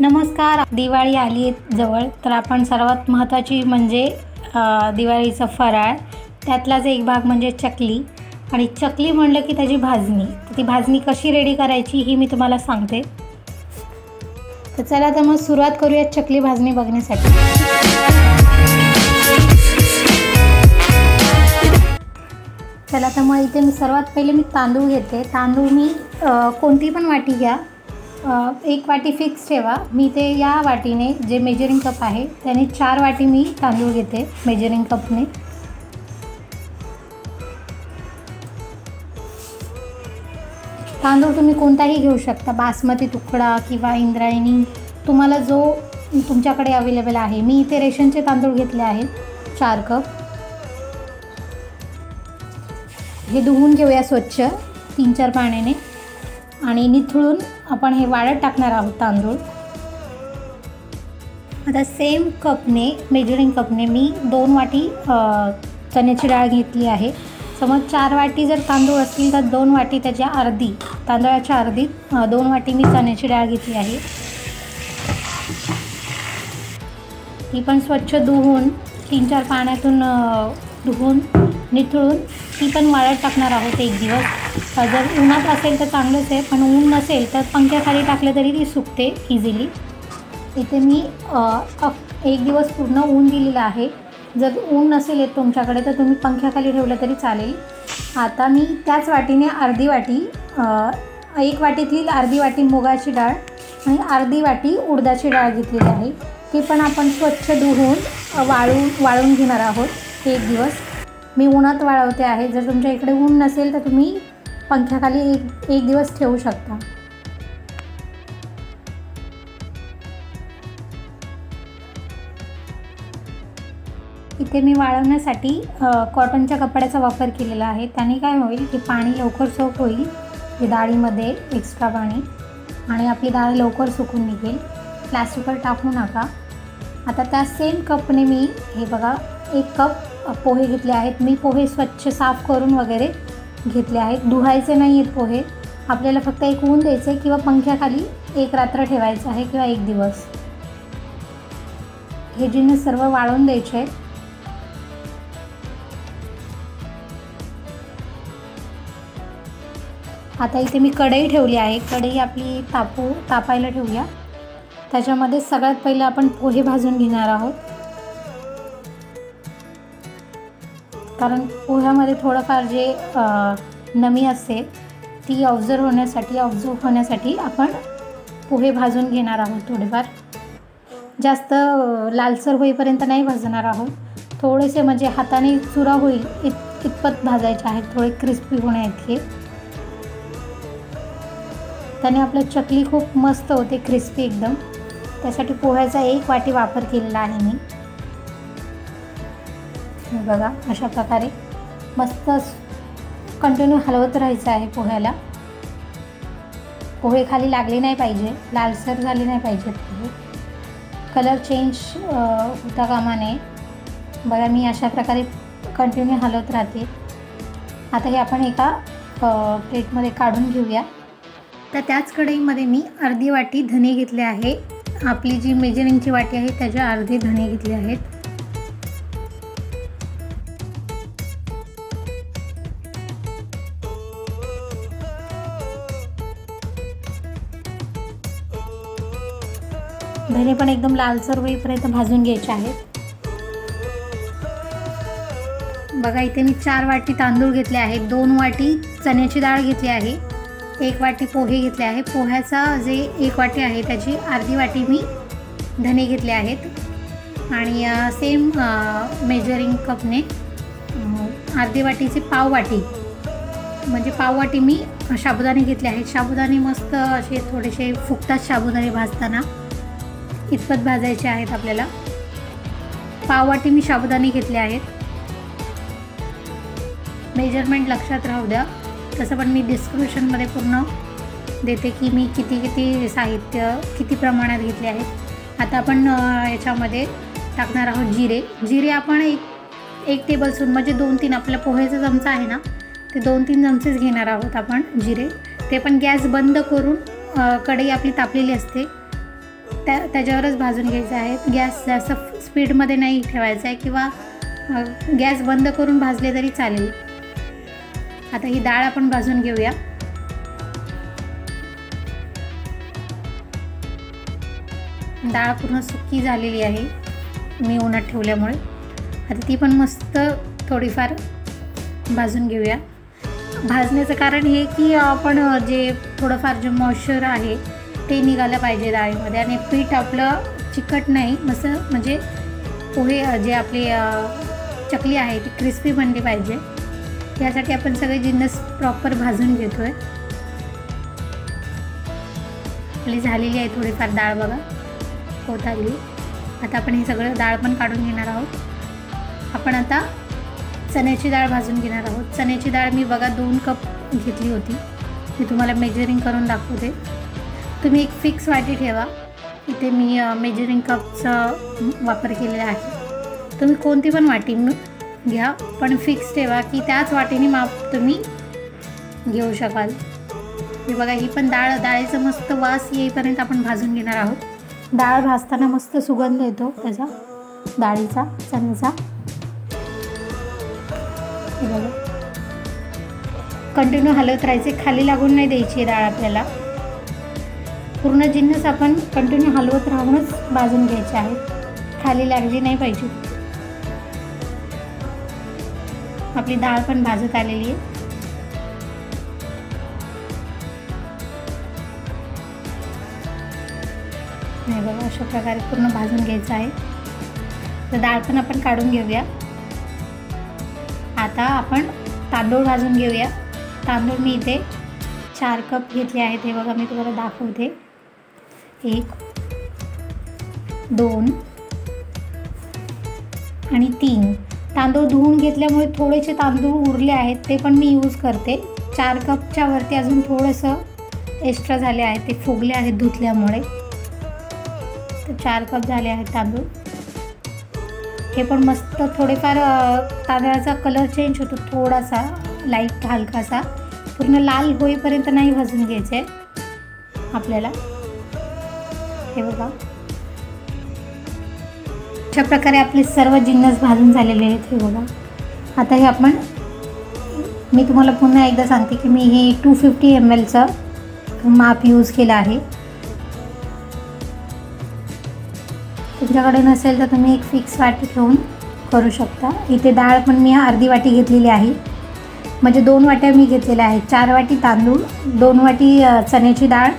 नमस्कार. दिवाळी आली आहे जवळ, तर आपण सर्वात महत्त्वाची म्हणजे दिवाळीचा फराळ, त्यातलाच एक भाग म्हणजे चकली. आणि चकली म्हणलं की त्याची भाजणी. तर ती भाजणी कशी रेडी करायची ही मी तुम्हाला सांगते. तर चला तर मग सुरुवात करूया चकली भाजणी बघण्यासाठी. चला तर मग इथे मी सर्वात पहिले तांदूळ घेते. तांदूळ मी कोणती पण वाटी घ्या, एक वाटी फिक्स ठेवा. मी ते या वाटीने जे मेजरिंग कप आहे त्याने 4 वाटी मी तांदूळ घेते मेजरिंग कपने. तांदूळ तुम्ही कोणताही घेऊ शकता, बासमती तुकडा किंवा इंद्रायणी, तुम्हाला जो तुमच्याकडे अवेलेबल आहे. मी इथे रेशनचे तांदूळ घेतले आहेत 4 कप. हे धुवून घेऊया स्वच्छ 3-4 पाण्याने आणि निथळून आपण हे वाळत टाकणार आहोत तांदूळ. आता सेम कपने, मेजरिंग कपने मी 2 वाटी चण्याची डाळ घेतली आहे. समज 4 वाटी जर तांदूळ असतील तर 2 वाटी त्याच्या अर्धी, तांदळाच्या अर्धी 2 वाटी मी चण्याची डाळ घेतली आहे. ही पण स्वच्छ धुवून 3-4 पाण्यातून धुवून निथळून ती पण वाळत टाकणार आहोत 1 दिवस. जर उन्हात असेल तर चांगलंच आहे, पण ऊन नसेल तर पंख्याखाली टाकलं तरी ती सुकते इझिली. इथे मी 1 दिवस पूर्ण ऊन दिलेलं आहे. जर ऊन नसेल येत तुमच्याकडे तर तुम्ही पंख्याखाली ठेवलं तरी चालेल. आता मी त्याच वाटीने अर्धी वाटी, 1 वाटीतली अर्धी वाटी मुगाची डाळ आणि अर्धी वाटी उडदाची डाळ घेतलेली आहे. ती पण आपण स्वच्छ धुवून वाळून घेणार आहोत 1 दिवस. मी उन्हात वाळवते आहे. जर तुमच्या इकडे ऊन नसेल तर तुम्ही पंख्याखाली एक दिवस ठेवू शकता. इथे मी वाळवण्यासाठी कॉटनच्या कपड्याचा वापर केलेला आहे. त्याने काय होईल की पाणी लवकर सोक होईल हे डाळीमध्ये, एक्स्ट्रा पाणी, आणि आपली डाळ लवकर सुकून निघेल. प्लॅस्टिकवर टाकू नका. आता त्या सेम कपने मी हे बघा 1 कप पोहे घेतले आहेत. मी पोहे स्वच्छ साफ करून वगैरे घेतले आहेत. धुवायचे नाही आहेत पोहे, आपल्याला फक्त एक ऊन द्यायचं आहे किंवा पंख्याखाली 1 रात्र ठेवायचं आहे किंवा 1 दिवस. हे जिन्नस सर्व वाळून द्यायचे आहेत. आता इथे मी कढई ठेवली आहे. कढई आपली तापायला ठेवूया. त्याच्यामध्ये सगळ्यात पहिलं आपण पोहे भाजून घेणार आहोत, कारण पोह्यामध्ये थोडंफार जे नमी असते ती ऑब्झर्व होण्यासाठी आपण पोहे भाजून घेणार आहोत. थोडेफार जास्त लालसर होईपर्यंत नाही भाजणार आहोत. थोडेसे म्हणजे हाताने चुरा होईल इतपत भाजायचे आहेत, थोडे क्रिस्पी होण्याइतके. त्याने आपलं चकली खूप मस्त होते, क्रिस्पी एकदम. त्यासाठी पोह्याचा 1 वाटी वापर केलेला आहे मी. बघा अशा प्रकारे मस्त कंटिन्यू हलवत राहायचं आहे पोह्याला. पोहे खाली लागले नाही पाहिजे, लालसर झाले नाही पाहिजेत पोहे. कलर चेंज होता कामा नये. बघा मी अशा प्रकारे कंटिन्यू हलवत राहते. आता हे आपण एका प्लेटमध्ये काढून घेऊया. तर त्याच कढईमध्ये मी अर्धी वाटी धने घेतले आहे. आपली जी मेजरिंगची वाटी आहे त्याच्या अर्धे धने घेतले आहेत. धने पण एकदम लालसर होईपर्यंत भाजून घ्यायचे आहेत. बघा इथे मी 4 वाटी तांदूळ घेतले आहेत, 2 वाटी चण्याची डाळ घेतली आहे, 1 वाटी पोहे घेतले आहे. पोह्याचा जे 1 वाटी आहे त्याची अर्धी वाटी मी धने घेतले आहेत. आणि सेम मेजरिंग कपने अर्धी वाटीचे पाव वाटी, म्हणजे पाव वाटी मी साबुदाणे घेतले आहेत. साबुदाणे मस्त असे थोडेसे फुगतात साबुदाणे भाजताना, इतपत भाजायचे आहेत आपल्याला. पाव वाटी मी साबुदाणे घेतले आहेत. मेजरमेंट लक्षात राहू द्या, तसं पण मी डिस्क्रिप्शनमध्ये पूर्ण देते की मी किती साहित्य किती प्रमाणात घेतले आहेत. आता आपण याच्यामध्ये टाकणार आहोत जिरे आपण एक टेबलस्पून, म्हणजे 2-3 आपल्या पोह्याचा चमचा आहे ना ते 2-3 चमचेच घेणार आहोत आपण जिरे. ते पण गॅस बंद करून, कढई आपली तापलेली असते त्याच्यावरच भाजून घ्यायचं आहे. गॅस जास्त स्पीडमध्ये नाही ठेवायचा आहे किंवा गॅस बंद करून भाजले तरी चालेल. आता ही डाळ आपण भाजून घेऊया. डाळ पूर्ण सुकी झालेली आहे मी उन्हात ठेवल्यामुळे. आता ती पण मस्त थोडीफार भाजून घेऊया. भाजण्याचं कारण हे की आपण जे थोडंफार जे मॉइश्चर आहे ते निघालं पाहिजे डाळीमध्ये आणि पीठ आपलं चिकट नाही, मस्त म्हणजे पोहे जे आपले चकली आहे ती क्रिस्पी बनली पाहिजे. यासाठी आपण सगळे जिन्नस प्रॉपर भाजून घेतो आहे. आपली झालेली आहे थोडीफार डाळ बघा होत आली. आता आपण हे सगळं डाळ पण काढून घेणार आहोत. आपण आता चण्याची डाळ भाजून घेणार आहोत. चण्याची डाळ मी बघा 2 कप घेतली होती. मी तुम्हाला मेजरिंग करून दाखवते. तुम्ही एक फिक्स वाटी ठेवा. इथे मी मेजरिंग कपचा वापर केलेला आहे. तुम्ही कोणती पण वाटी घ्या, पण फिक्स ठेवा की त्याच वाटीने माप तुम्ही घेऊ शकाल. हे बघा ही पण डाळीचा मस्त वास येईपर्यंत आपण भाजून घेणार आहोत. डाळ भाजताना मस्त सुगंध येतो त्याचा डाळीचा, चण्याचा. हे बघा कंटिन्यू हलवत राहायचे, खाली लागून नाही द्यायची डाळ आपल्याला. पूर्ण जिन्नस आपण कंटिन्यू हलवत राहूनच भाजून घ्यायचे आहेत, खाली लागली नाही पाहिजे. आपली डाळ पण भाजत आलेली आहे. हे बघा अशा प्रकारे पूर्ण भाजून घ्यायचं आहे. तर डाळ पण आपण काढून घेऊया. आता आपण तांदूळ भाजून घेऊया. तांदूळ मी इथे 4 कप घेतले आहेत. हे बघा मी तुम्हाला दाखवते. 1 2 आणि 3 तांदूळ धुवून घेतल्यामुळे थोडेसे तांदूळ उरले आहेत, ते पण मी यूज करते. 4 कपच्या वरती अजून थोडंसं एक्स्ट्रा झाले आहे, ते फुगले आहेत धुतल्यामुळे. तर 4 कप झाले आहेत तांदूळ. हे पण मस्त थोडेफार तांदळाचा कलर चेंज होतो थोडासा, लाईट हलकासा. पूर्ण लाल होईपर्यंत नाही भाजून घ्यायचे आपल्याला. हे बघा अशा प्रकारे आपले सर्व जिन्नस भाजून झालेले आहेत. हे बघा आता हे आपण, मी तुम्हाला पुन्हा एकदा सांगते की मी हे 250 ml माप यूज केलं आहे. तुमच्याकडे नसेल तर तुम्ही एक फिक्स वाटी ठेवून करू शकता. इथे डाळ पण मी अर्धी वाटी घेतलेली आहे, म्हणजे 2 वाट्या मी घेतलेल्या आहेत. 4 वाटी तांदूळ, 2 वाटी चण्याची डाळ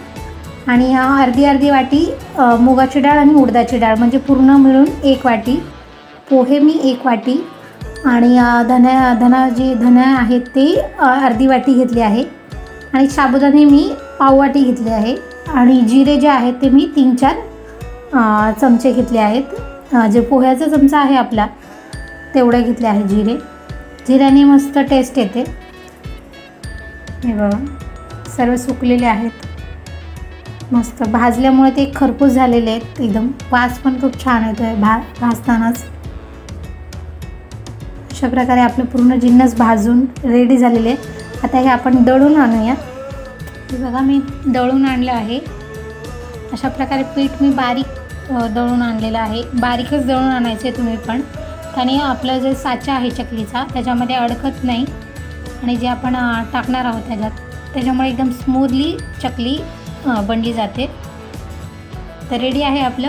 आणि अर्धी वाटी मुगाची डाळ आणि उडदाची डाळ, म्हणजे पूर्ण मिळून 1 वाटी. पोहे मी 1 वाटी आणि धने आहेत ते अर्धी वाटी घेतली आहे आणि साबुदाणे मी पाव वाटी घेतले आहे आणि जिरे जे आहेत ते मी 3-4 चमचे घेतले आहेत. जे पोह्याचा चमचा आहे आपला तेवढे घेतले आहे जिरे. जिऱ्याने मस्त टेस्ट येते. हे बघा सर्व सुकलेले आहेत, मस्त भाजल्यामुळे ते खरपूस झालेले आहेत एकदम. वास पण खूप छान येतो आहे भाजतानाच. अशा प्रकारे आपले पूर्ण जिन्नस भाजून रेडी झालेले आहे. आता हे आपण दळून आणूया. हे बघा मी दळून आणलं आहे. अशा प्रकारे पीठ मी बारीक दळून आणलेलं आहे. बारीकच दळून आणायचे तुम्ही पण, त्याने आपलं जे साचा आहे चकलीचा त्याच्यामध्ये अडकत नाही आणि जे आपण टाकणार आहोत त्याच्यामुळे एकदम स्मूथली चकली बनली जाते. तर रेडी आहे आपलं